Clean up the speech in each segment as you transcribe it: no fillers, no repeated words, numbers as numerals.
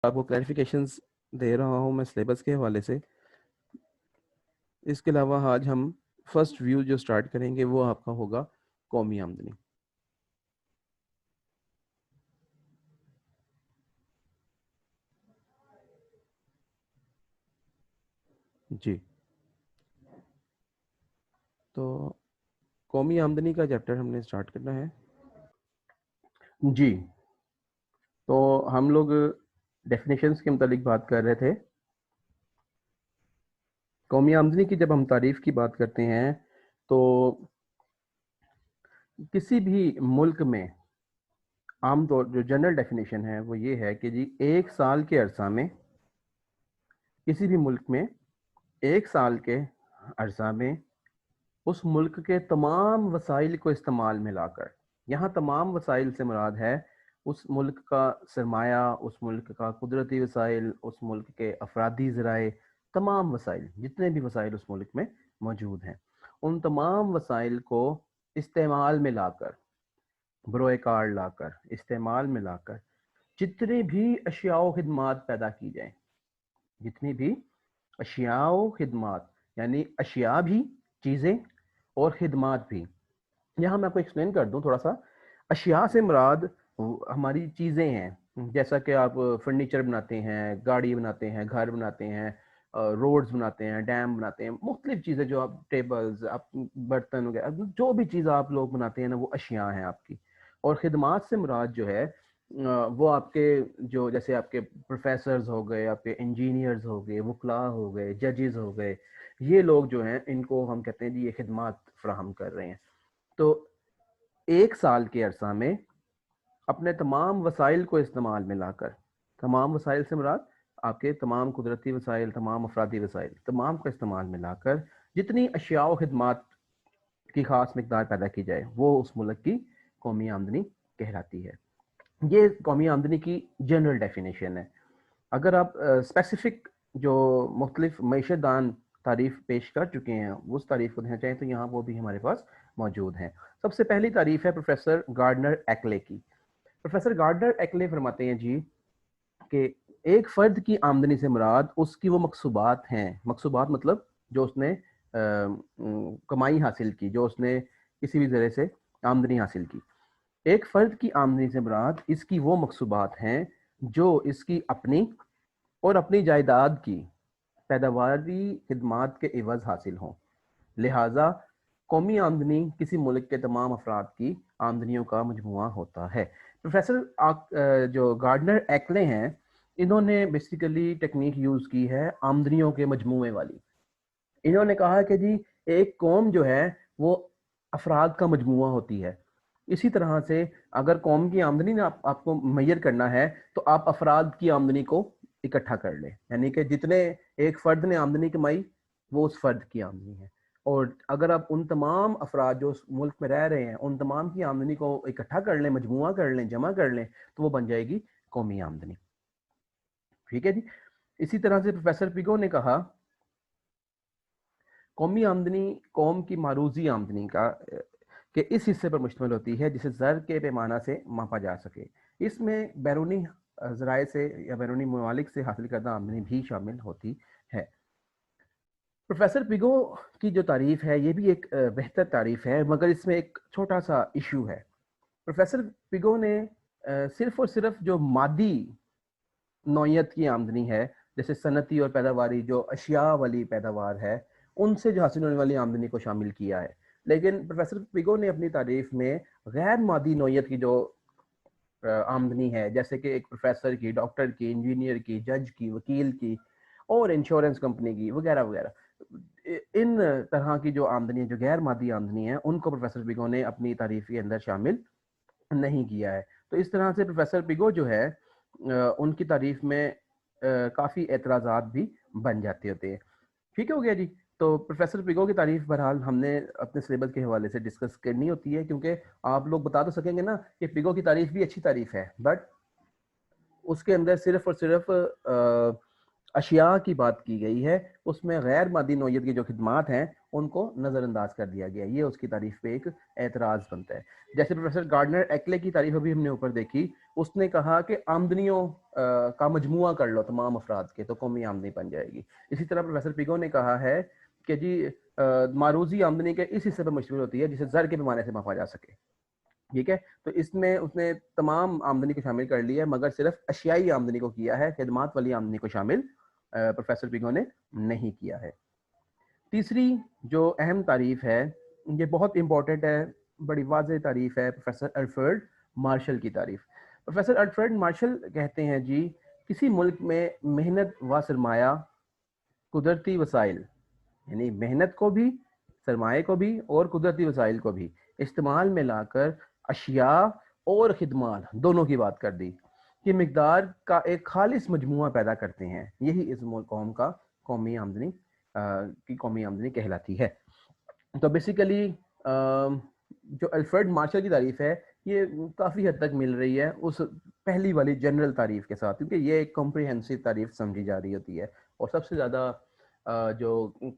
آپ کو کلیریفیکیشنز دے رہا ہوں میں سلیبس کے حوالے سے. اس کے علاوہ آج ہم فرسٹ ویو جو سٹارٹ کریں گے وہ آپ کا ہوگا قومی آمدنی. جی تو قومی آمدنی کا چیپٹر ہم نے سٹارٹ کرنا ہے. جی تو ہم لوگ ڈیفینیشنز کے متعلق بات کر رہے تھے. قومی آمدنی کی جب ہم تعریف کی بات کرتے ہیں تو کسی بھی ملک میں عام طور جو جنرل ڈیفینیشن ہے وہ یہ ہے کہ جی ایک سال کے عرصہ میں کسی بھی ملک میں ایک سال کے عرصہ میں اس ملک کے تمام وسائل کو استعمال میں لا کر، یہاں تمام وسائل سے مراد ہے اس ملک کا سرمایہ، اس ملک کا قدرتی وسائل، اس ملک کے افرادی ذرائع، تمام وسائل جتنے بھی وسائل اس ملک میں موجود ہیں ان تمام وسائل کو استعمال میں لا کر، بروئے کار لا کر، استعمال میں لا کر جتنے بھی اشیاء و خدمات پیدا کی جائیں، جتنی بھی اشیاء و خدمات یعنی اشیاء بھی، چیزیں اور خدمات بھی. یہاں میں آپ کو ایکسپلین کر دوں تھوڑا سا. اشیاء سے مراد ہماری چیزیں ہیں، جیسا کہ آپ فرنیچر بناتے ہیں، گاڑی بناتے ہیں، گھر بناتے ہیں، روڈز بناتے ہیں، ڈیم بناتے ہیں، مختلف چیزیں جو آپ ٹیبلز، آپ برتن وغیرہ جو بھی چیز آپ لوگ بناتے ہیں نا وہ اشیاء ہیں آپ کی. اور خدمات سے مراد جو ہے وہ آپ کے جو جیسے آپ کے پروفیسرز ہو گئے، آپ کے انجینئرز ہو گئے، وکلاء ہو گئے، ججز ہو گئے، یہ لوگ جو ہیں ان کو ہم کہتے ہیں جی یہ خدمات فراہم کر رہے ہیں. تو ایک سال کے عرصہ میں اپنے تمام وسائل کو استعمال میں لا کر، تمام وسائل سے مراد آپ کے تمام قدرتی وسائل، تمام افرادی وسائل، تمام کو استعمال میں لا کر جتنی اشیاء و خدمات کی خاص مقدار پیدا کی جائے وہ اس ملک کی قومی آمدنی کہلاتی ہے. یہ قومی آمدنی کی جنرل ڈیفینیشن ہے. اگر آپ اسپیسیفک جو مختلف معیشت دان تعریف پیش کر چکے ہیں اس تعریف کو دیکھنا چاہیں تو یہاں وہ بھی ہمارے پاس موجود ہیں. سب سے پہلی تعریف ہے پروفیسر گارڈنر ایکلے کی. پروفیسر گارڈنر ایکلے فرماتے ہیں جی کہ ایک فرد کی آمدنی سے مراد اس کی وہ مقصوبات ہیں، مقصوبات مطلب جو اس نے کمائی حاصل کی، جو اس نے کسی بھی ذریعے سے آمدنی حاصل کی. ایک فرد کی آمدنی سے مراد اس کی وہ مقصوبات ہیں جو اس کی اپنی اور اپنی جائیداد کی پیداواری خدمات کے عوض حاصل ہوں. لہٰذا قومی آمدنی کسی ملک کے تمام افراد کی آمدنیوں کا مجموعہ ہوتا ہے. پروفیسر جو گارڈنر ایکلے ہیں انہوں نے بیسیکلی ٹیکنیک یوز کی ہے آمدنیوں کے مجموعے والی. انہوں نے کہا کہ جی ایک قوم جو ہے وہ افراد کا مجموعہ ہوتی ہے. اسی طرح سے اگر قوم کی آمدنی آپ کو میئر کرنا ہے تو آپ افراد کی آمدنی کو اکٹھا کر لیں، یعنی کہ جتنے ایک فرد نے آمدنی کمائی وہ اس فرد کی آمدنی ہے. اور اگر آپ ان تمام افراد جو اس ملک میں رہ رہے ہیں ان تمام کی آمدنی کو اکٹھا کر لیں، مجموعہ کر لیں، جمع کر لیں تو وہ بن جائے گی قومی آمدنی. ٹھیک ہے جی. اسی طرح سے پروفیسر پیگو نے کہا قومی آمدنی قوم کی معروضی آمدنی کا کہ اس حصے پر مشتمل ہوتی ہے جسے زر کے پیمانہ سے ماپا جا سکے. اس میں بیرونی ذرائع سے یا بیرونی ممالک سے حاصل کردہ آمدنی بھی شامل ہوتی ہے. پروفیسر پیگو کی جو تعریف ہے یہ بھی ایک بہتر تعریف ہے مگر اس میں ایک چھوٹا سا ایشو ہے. پروفیسر پیگو نے صرف اور صرف جو مادی نوعیت کی آمدنی ہے جیسے صنعتی اور پیداواری جو اشیاء والی پیداوار ہے ان سے جو حاصل ہونے والی آمدنی کو شامل کیا ہے. لیکن پروفیسر پیگو نے اپنی تعریف میں غیر مادی نوعیت کی جو آمدنی ہے جیسے کہ ایک پروفیسر کی، ڈاکٹر کی، انجینئر کی، جج کی، وکیل کی اور انشورنس کمپنی کی وغیرہ وغیرہ، ان طرح کی جو آمدنی جو غیر مادی آمدنی ہے ان کو پروفیسر پیگو نے اپنی تعریف کے اندر شامل نہیں کیا ہے. تو اس طرح سے پروفیسر پیگو جو ہے ان کی تعریف میں کافی اعتراضات بھی بن جاتے ہوتے ہیں. ٹھیک ہو گیا جی. تو پروفیسر پیگو کی تعریف بہرحال ہم نے اپنے سلیبس کے حوالے سے ڈسکس کرنی ہوتی ہے کیونکہ آپ لوگ بتا تو سکیں گے نا کہ پیگو کی تعریف بھی اچھی تعریف ہے بٹ اس کے اندر صرف اور صرف اشیاء کی بات کی گئی ہے، اس میں غیر مادی نوعیت کی جو خدمات ہیں ان کو نظر انداز کر دیا گیا. یہ اس کی تعریف پہ ایک اعتراض بنتا ہے. جیسے پروفیسر گارڈنر ایکلے کی تعریف ابھی ہم نے اوپر دیکھی, اس نے کہا کہ آمدنیوں کا مجموعہ کر لو تمام افراد کے تو قومی آمدنی بن جائے گی. اسی طرح پروفیسر پیگو نے کہا ہے کہ جی معروضی آمدنی کے اس حصے پہ مشتمل ہوتی ہے جسے زر کے پیمانے سے ماپا جا سکے. ٹھیک ہے, تو اس میں اس نے تمام آمدنی کو شامل کر لیا ہے, مگر صرف اشیائی آمدنی کو کیا ہے, خدمات والی آمدنی کو شامل پروفیسر پیگو نے نہیں کیا ہے. تیسری جو اہم تعریف ہے, یہ بہت امپورٹنٹ ہے, بڑی واضح تعریف ہے, پروفیسر الفریڈ مارشل کی تعریف. پروفیسر الفریڈ مارشل کہتے ہیں جی کسی ملک میں محنت و سرمایہ, قدرتی وسائل یعنی محنت کو بھی, سرمایہ کو بھی اور قدرتی وسائل کو بھی استعمال میں لا کر اشیاء اور خدمات دونوں کی بات کر دی کہ مقدار کا ایک خالص مجموعہ پیدا کرتے ہیں, یہی اس قوم کا قومی آمدنی کی قومی آمدنی کہلاتی ہے. تو بیسیکلی جو الفریڈ مارشل کی تعریف ہے یہ کافی حد تک مل رہی ہے اس پہلی والی جنرل تعریف کے ساتھ, کیونکہ یہ ایک کمپریہنسو تعریف سمجھی جا رہی ہوتی ہے, اور سب سے زیادہ جو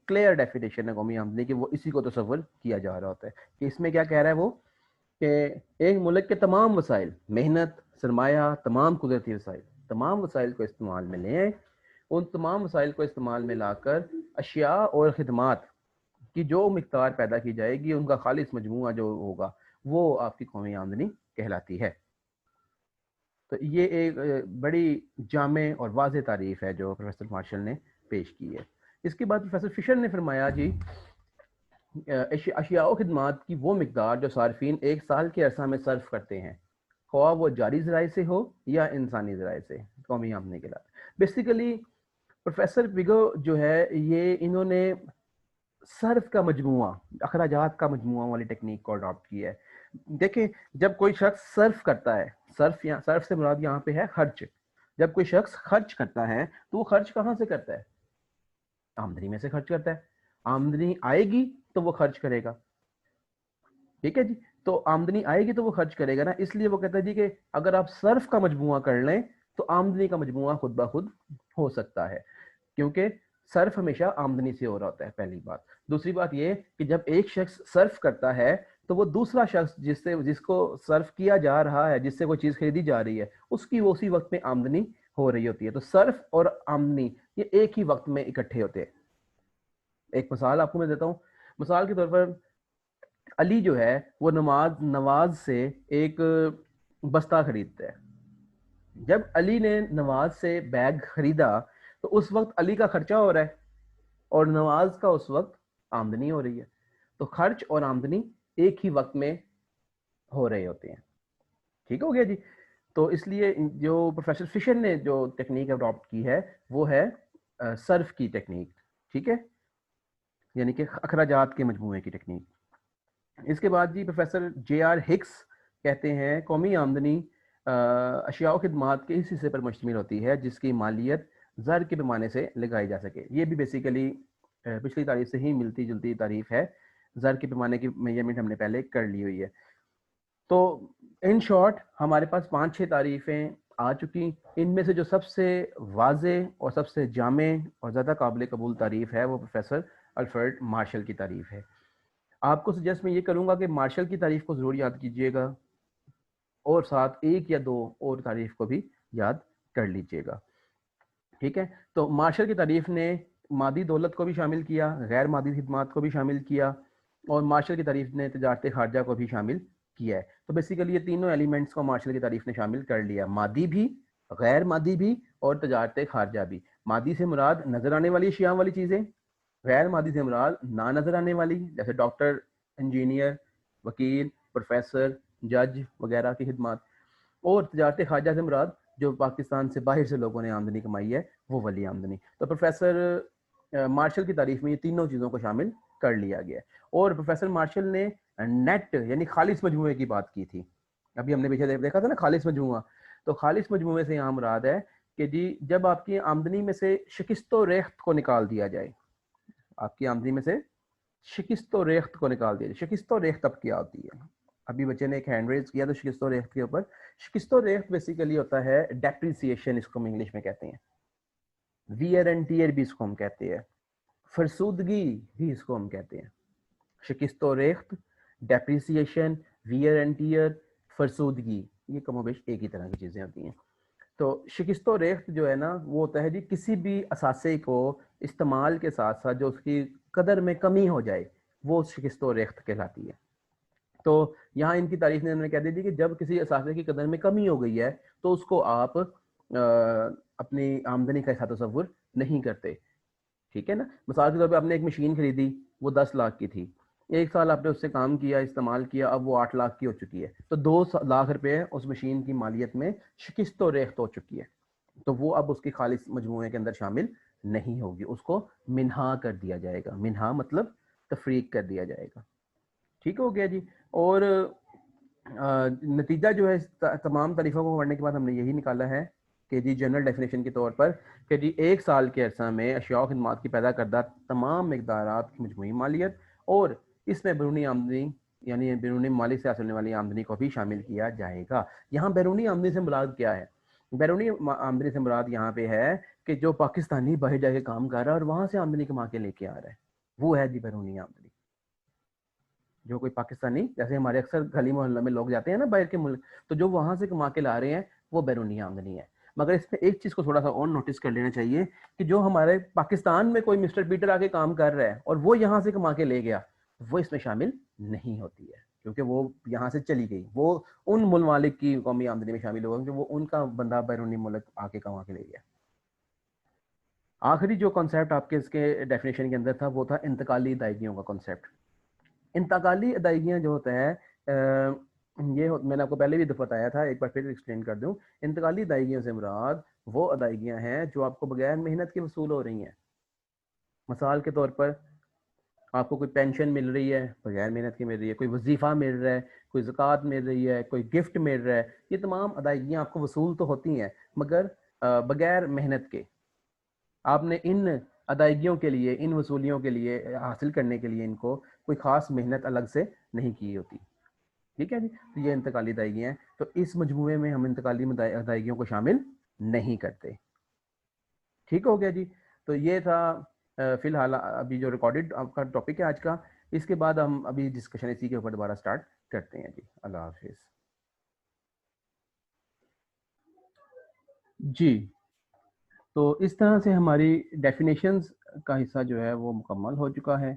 کلیئر ڈیفینیشن ہے قومی آمدنی کی وہ اسی کو تصور کیا جا رہا ہوتا ہے کہ اس میں کیا کہہ رہا ہے وہ کہ ایک ملک کے تمام وسائل, محنت, سرمایہ, تمام قدرتی وسائل, تمام وسائل کو استعمال میں لیں, ان تمام وسائل کو استعمال میں لا کر اشیاء اور خدمات کی جو مقدار پیدا کی جائے گی ان کا خالص مجموعہ جو ہوگا وہ آپ کی قومی آمدنی کہلاتی ہے. تو یہ ایک بڑی جامع اور واضح تعریف ہے جو پروفیسر مارشل نے پیش کی ہے. اس کے بعد پروفیسر فشر نے فرمایا جی اشیاء و خدمات کی وہ مقدار جو صارفین ایک سال کے عرصہ میں صرف کرتے ہیں, خواہ وہ جاری ذرائع سے ہو یا انسانی ذرائع سے, قومی آمدنی کے علاوہ. بیسیکلی پروفیسر پیگو جو ہے یہ انہوں نے صرف کا مجموعہ, اخراجات کا مجموعہ والی ٹیکنیک کو اڈاپٹ کی ہے. دیکھیں جب کوئی شخص صرف کرتا ہے, صرف سے مراد یہاں پہ ہے خرچ, جب کوئی شخص خرچ کرتا ہے تو وہ خرچ کہاں سے کرتا ہے؟ آمدنی میں سے خرچ کرتا ہے. آمدنی آئے گی تو وہ خرچ کرے گا. ٹھیک ہے جی, تو آمدنی آئے گی تو وہ خرچ کرے گا نا, اس لیے وہ کہتا ہے جی کہ اگر آپ صرف کا مجموعہ کر لیں تو آمدنی کا مجموعہ خود بخود ہو سکتا ہے, کیونکہ صرف ہمیشہ آمدنی سے ہو رہا ہوتا ہے, پہلی بات. دوسری بات یہ کہ جب ایک شخص صرف کرتا ہے تو وہ دوسرا شخص جس کو صرف کیا جا رہا ہے, جس سے وہ چیز خریدی جا رہی ہے, اس کی وہ اسی وقت میں آمدنی ہو رہی ہوتی ہے. تو صرف اور آمدنی یہ ایک ہی وقت میں اکٹھے ہوتے ہیں. ایک مثال آپ کو میں دیتا ہوں. مثال کے طور پر علی جو ہے وہ نواز سے ایک بستہ خریدتا ہے. جب علی نے نواز سے بیگ خریدا تو اس وقت علی کا خرچہ ہو رہا ہے اور نواز کا اس وقت آمدنی ہو رہی ہے. تو خرچ اور آمدنی ایک ہی وقت میں ہو رہے ہوتے ہیں. ٹھیک ہو گیا جی. تو اس لیے جو پروفیسر فشر نے جو ٹیکنیک اڈاپٹ کی ہے وہ ہے صرف کی ٹیکنیک. ٹھیک ہے, یعنی کہ اخراجات کے مجموعے کی ٹیکنیک. اس کے بعد جی پروفیسر جے آر ہکس کہتے ہیں قومی آمدنی اشیاء و خدمات کے اس حصے پر مشتمل ہوتی ہے جس کی مالیت زر کے پیمانے سے لگائی جا سکے. یہ بھی بیسیکلی پچھلی تعریف سے ہی ملتی جلتی تعریف ہے. زر کے پیمانے کی میجرمنٹ ہم نے پہلے کر لی ہوئی ہے. تو ان شارٹ ہمارے پاس 5-6 تعریفیں آ چکی. ان میں سے جو سب سے واضح اور سب سے جامع اور زیادہ قابل قبول تعریف ہے وہ پروفیسر الفریڈ مارشل کی تعریف ہے. آپ کو سجیسٹ میں یہ کروں گا کہ مارشل کی تعریف کو ضرور یاد کیجیے گا اور ساتھ 1 یا 2 اور تعریف کو بھی یاد کر لیجیے گا. ٹھیک ہے, تو مارشل کی تعریف نے مادی دولت کو بھی شامل کیا, غیر مادی خدمات کو بھی شامل کیا, اور مارشل کی تعریف نے تجارت خارجہ کو بھی شامل کیا ہے. تو بیسیکلی یہ تینوں ایلیمنٹس کو مارشل کی تعریف نے شامل کر لیا, مادی بھی, غیر مادی بھی اور تجارت خارجہ بھی. مادی سے مراد نظر آنے والی اشیاء والی چیزیں, غیر مادی سے مراد نہ نظر آنے والی جیسے ڈاکٹر, انجینئر, وکیل, پروفیسر, جج وغیرہ کی خدمات, اور تجارت خارجہ سے مراد جو پاکستان سے باہر سے لوگوں نے آمدنی کمائی ہے وہ والی آمدنی. تو پروفیسر مارشل کی تعریف میں یہ تینوں چیزوں کو شامل کر لیا گیا. اور پروفیسر مارشل نے نیٹ یعنی خالص مجموعے کی بات کی تھی. ابھی ہم نے پیچھے دیکھا تھا نا خالص مجموعہ, تو خالص مجموعے سے یہاں مراد ہے کہ جی جب آپ کی آمدنی میں سے شکست و ریخت کو نکال دیا جائے, آپ کی آمدنی میں سے شکست و ریخت کو نکال دیا جائے. شکست و ریخت اب کیا ہوتی ہے؟ ابھی بچے نے ایک ہینڈ ریز کیا تو شکست و ریخت کے اوپر. شکست و ریخت بیسیکلی ہوتا ہے ڈیپریسیشن, اس کو ہم انگلش میں کہتے ہیں, ویئر اینڈ ٹیئر بھی اس کو ہم کہتے ہیں, فرسودگی بھی اس کو ہم کہتے ہیں. شکست و ریخت, ڈیپریسیشن, ویئر اینڈ ٹیئر, فرسودگی, یہ کم و بیش ایک ہی طرح کی چیزیں ہوتی ہیں. تو شکست و ریخت جو ہے نا وہ ہوتا ہے جی کسی بھی اثاثے کو استعمال کے ساتھ ساتھ جو اس کی قدر میں کمی ہو جائے وہ شکست و ریخت کہلاتی ہے. تو یہاں ان کی تعریف نے انہوں نے کہہ دی تھی کہ جب کسی اثاثے کی قدر میں کمی ہو گئی ہے تو اس کو آپ اپنی آمدنی کا ایسا تصور نہیں کرتے. ٹھیک ہے نا. مثال کے طور پہ آپ نے ایک مشین خریدی, وہ 10 لاکھ کی تھی, ایک سال آپ نے اس سے کام کیا, استعمال کیا, اب وہ 8 لاکھ کی ہو چکی ہے, تو 2 لاکھ روپے اس مشین کی مالیت میں شکست و ریخت ہو چکی ہے, تو وہ اب اس کی خالص مجموعے کے اندر شامل نہیں ہوگی, اس کو منہا کر دیا جائے گا. منہا مطلب تفریق کر دیا جائے گا. ٹھیک ہو گیا جی. اور نتیجہ جو ہے تمام تعریفوں کو پڑھنے کے بعد ہم نے یہی نکالا ہے کہ جی جنرل ڈیفینیشن کے طور پر کہ جی ایک سال کے عرصہ میں اشیاء و خدمات کی پیدا کردہ تمام مقدارات کی مجموعی مالیت اور اس میں بیرونی آمدنی یعنی بیرونی مالک سے حاصل ہونے والی آمدنی کو بھی شامل کیا جائے گا. یہاں بیرونی آمدنی سے مراد کیا ہے؟ بیرونی آمدنی سے مراد یہاں پہ ہے کہ جو پاکستانی باہر جا کے کام کر رہا ہے اور وہاں سے آمدنی کما کے لے کے آ رہا ہے, وہ ہے جی بیرونی آمدنی. جو کوئی پاکستانی جیسے ہمارے اکثر گلی محلہ میں لوگ جاتے ہیں نا باہر کے ملک, تو جو وہاں سے کما کے لا رہے ہیں وہ بیرونی آمدنی ہے. مگر اس میں ایک چیز کو تھوڑا سا اور نوٹس کر لینا چاہیے کہ جو ہمارے پاکستان میں کوئی مسٹر پیٹر آ کے کام کر رہا ہے اور وہ یہاں سے کما کے لے گیا, وہ اس میں شامل نہیں ہوتی ہے کیونکہ وہ یہاں سے چلی گئی, وہ ان ممالک کی قومی آمدنی میں شامل ہوگا کیونکہ وہ ان کا بندہ بیرونی ملک آ کے کما کے لے گیا. آخری جو کانسیپٹ آپ کے اس کے ڈیفینیشن کے اندر تھا وہ تھا انتقالی ادائیگیوں کا کانسیپٹ. انتقالی ادائیگیاں جو ہوتا ہے یہ میں نے آپ کو پہلے بھی بتایا تھا, ایک بار پھر ایکسپلین کر دوں. انتقالی ادائیگیوں سے مراد وہ ادائیگیاں ہیں جو آپ کو بغیر محنت کے وصول ہو رہی ہیں. مثال کے طور پر آپ کو کوئی پینشن مل رہی ہے, بغیر محنت کی مل رہی ہے, کوئی وظیفہ مل رہا ہے, کوئی زکوٰۃ مل رہی ہے, کوئی گفٹ مل رہا ہے, یہ تمام ادائیگیاں آپ کو وصول تو ہوتی ہیں مگر بغیر محنت کے. آپ نے ان ادائیگیوں کے لیے, ان وصولیوں کے لیے, حاصل کرنے کے لیے ان کو کوئی خاص محنت الگ سے نہیں کی ہوتی. ٹھیک ہے جی. تو یہ انتقالی ادائیگیاں ہیں, تو اس مجموعے میں ہم انتقالی ادائیگیوں کو شامل نہیں کرتے. ٹھیک ہو گیا جی. تو یہ تھا فی الحال ابھی جو ریکارڈڈ آپ کا ٹاپک ہے آج کا. اس کے بعد ہم ابھی ڈسکشن اسی کے اوپر دوبارہ سٹارٹ کرتے ہیں جی. اللہ حافظ. جی تو اس طرح سے ہماری ڈیفینیشنز کا حصہ جو ہے وہ مکمل ہو چکا ہے.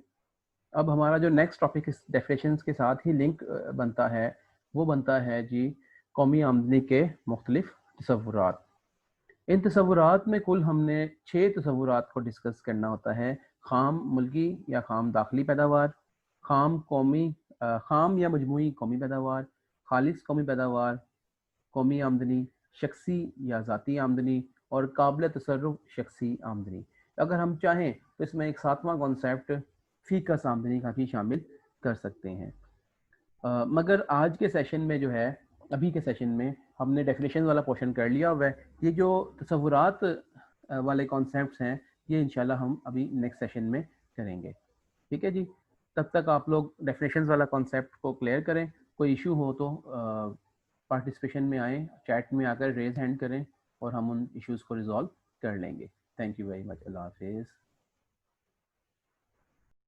اب ہمارا جو نیکسٹ ٹاپک اس ڈیفینیشنز کے ساتھ ہی لنک بنتا ہے وہ بنتا ہے جی قومی آمدنی کے مختلف تصورات. ان تصورات میں کل ہم نے 6 تصورات کو ڈسکس کرنا ہوتا ہے. خام ملکی یا خام داخلی پیداوار, خام یا مجموعی قومی پیداوار, خالص قومی پیداوار, قومی آمدنی, شخصی یا ذاتی آمدنی اور قابل تصرف شخصی آمدنی. اگر ہم چاہیں تو اس میں ایک 7واں کانسیپٹ فی کس آمدنی کا بھی شامل کر سکتے ہیں. مگر آج کے سیشن میں جو ہے, ابھی کے سیشن میں ہم نے ڈیفینیشن والا پورشن کر لیا ہوا ہے. یہ جو تصورات والے کانسیپٹس ہیں یہ انشاءاللہ ہم ابھی نیکسٹ سیشن میں کریں گے. ٹھیک ہے جی. تب تک آپ لوگ ڈیفینیشنز والا کانسیپٹ کو کلیئر کریں. کوئی ایشو ہو تو پارٹیسپیشن میں آئیں, چیٹ میں آ کر ریز ہینڈ کریں اور ہم ان ایشوز کو ریزالو کر لیں گے. Thank you very much. اللہ حافظ.